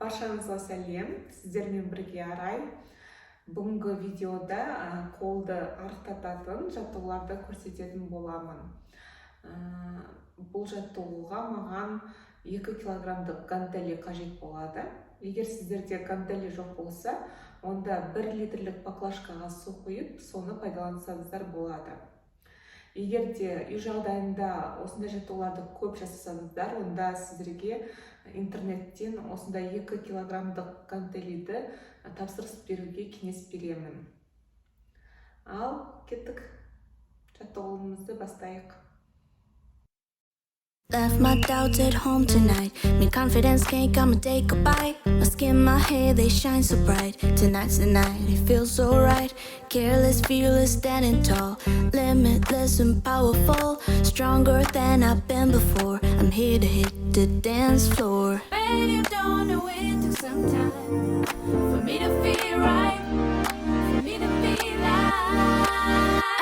Баршаңызға сәлем, сіздермен бірге Арай. Бүгінгі видеода қолды арықтататын жаттығуларды көрсететін боламын. Бұл жаттығуға маған 2 килограммдық гантели қажет болады. Егер сіздерде гантели жоқ болса, онда 1 литрлік баклажкаға су құйып, соны пайдалансаңыздар болады. Егер де үй жағдайында осындай жаттығуларды көп жасасаңыздар, онда сіздерге интернеттен осындай 2 килограммдық гантелиді тапсырыс беруге кеңес беремін. Ал кеттік, жаттығуымызды бастайық. Left my doubts at home tonight. Me confidence can't come and take a bite. My skin, my hair, they shine so bright. Tonight's the night, it feels so right. Careless, fearless, standing tall. Limitless and powerful. Stronger than I've been before. I'm here to hit the dance floor. Baby, you don't know it took some time for me to feel right, for me to feel like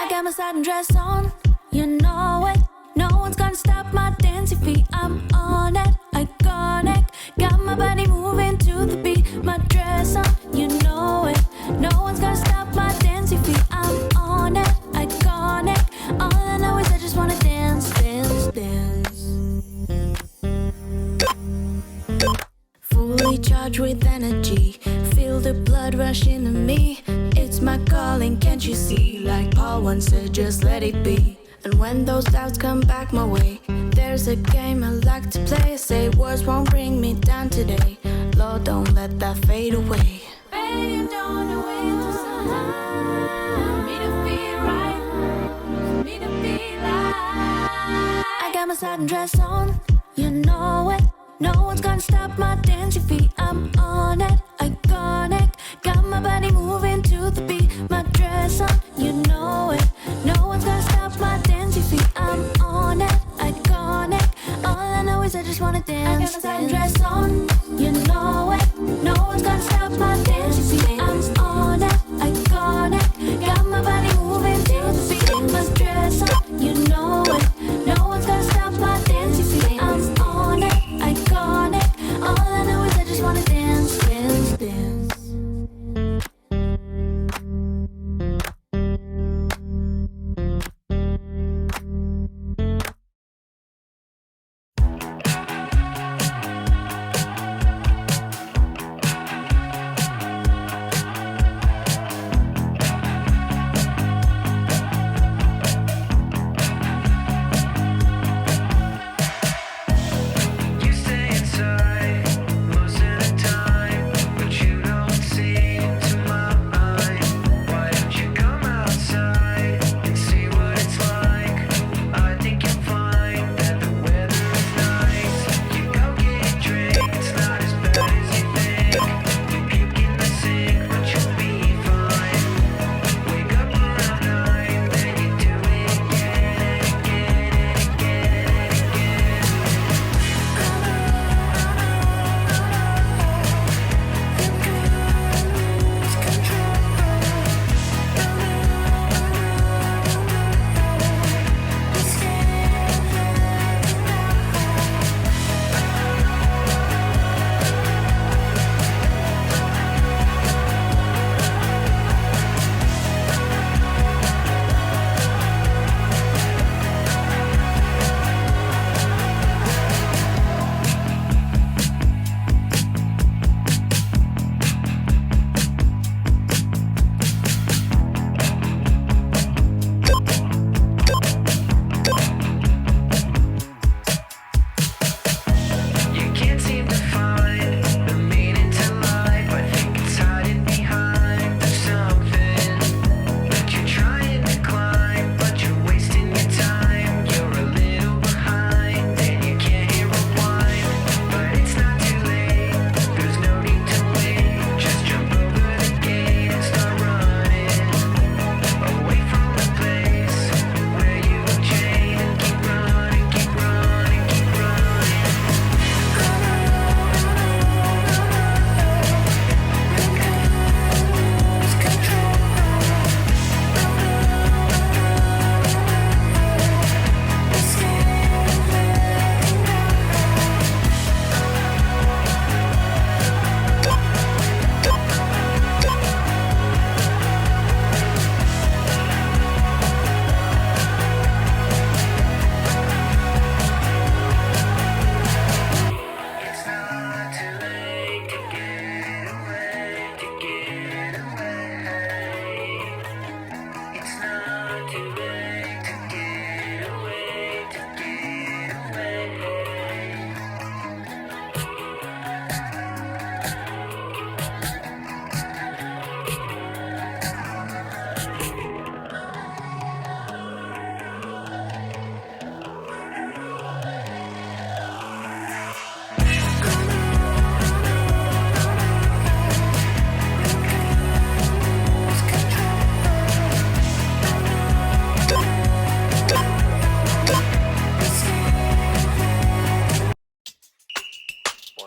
I got my satin dress on, you know it. No one's gonna stop my dancing feet. I'm on it, iconic. Got my body moving to the beat. My dress on, you know it. No one's gonna stop my dancing feet. I'm on it, iconic. All I know is I just wanna dance, dance, dance. Fully charged with energy. Feel the blood rush into me. It's my calling, can't you see? Like Paul once said, just let it be. And when those doubts come back my way, there's a game I like to play. Say words won't bring me down today. Lord, don't let that fade away. Baby, you don't know it took some time for me to feel right, for me to feel like I got my satin dress on, you know it. No one's gonna stop my dancing feet. I'm on it, iconic. Got my body moving to the beat. My dress on, you know it. No one's gonna stop my dancing feet. I'm on it, iconic. All I know is I just wanna dance. I got my satin dress on, you know it. No one's gonna stop my dancing feet. I'm on it, iconic. Got my body moving to the beat. My dress on, you know it. No one's gonna stop my dancing feet. I'm on it, iconic. All I know is I just wanna dance, dance, dance.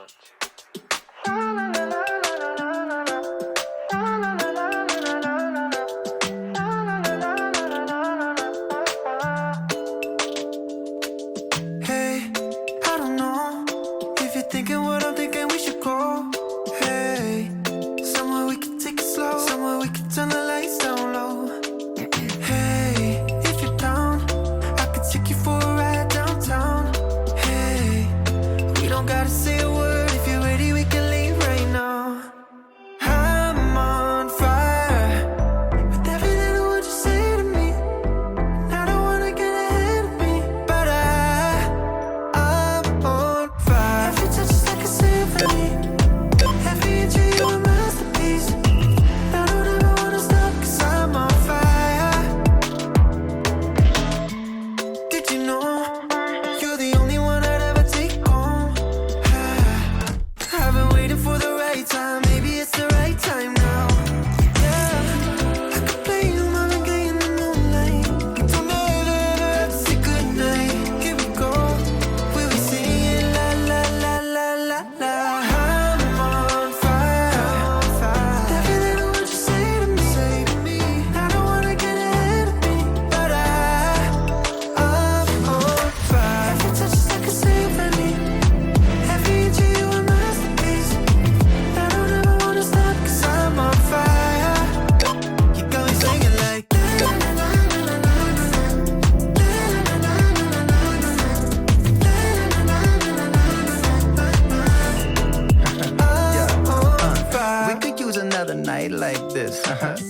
Hey, I don't know if you're thinking what I'm thinking, we should go. Hey, somewhere we can take it slow, somewhere we can turn the lights down low. Hey, if you're down, I could take you for a ride downtown. Hey, we don't gotta say a word. If you're ready, we can leave right now. I'm on fire with everything that what you say to me. I don't wanna get ahead of me, but I'm on fire. Every touch is like a symphony. Every inch of you a masterpiece. I don't ever wanna stop 'cause I'm on fire. Did you know you're the only one I'd ever take home? I've been waiting for the right time. Maybe it's the right time now. Yeah, I could play you Marvin Gaye in the moonlight. Don't ever, ever say goodnight. Here we go. We'll be singing la la la la la la. I'm on fire. Everything I want you say to me. I don't wanna get ahead of me, but I'm on fire. Every touch is like a symphony. Every inch of you a masterpiece. I don't ever wanna stop 'cause I'm on fire. You got me singing like I'm on fire. We could use another night like this,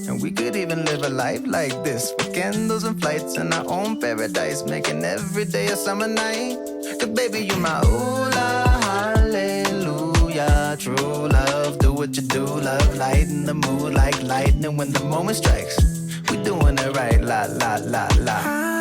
and we could even live a life like this, with candles and flights in our own paradise, making every day a summer night. 'Cause baby, you my ooh la hallelujah, true love. Do what you do, love, lighten the mood like lightning when the moment strikes. We doing it right, la la la la.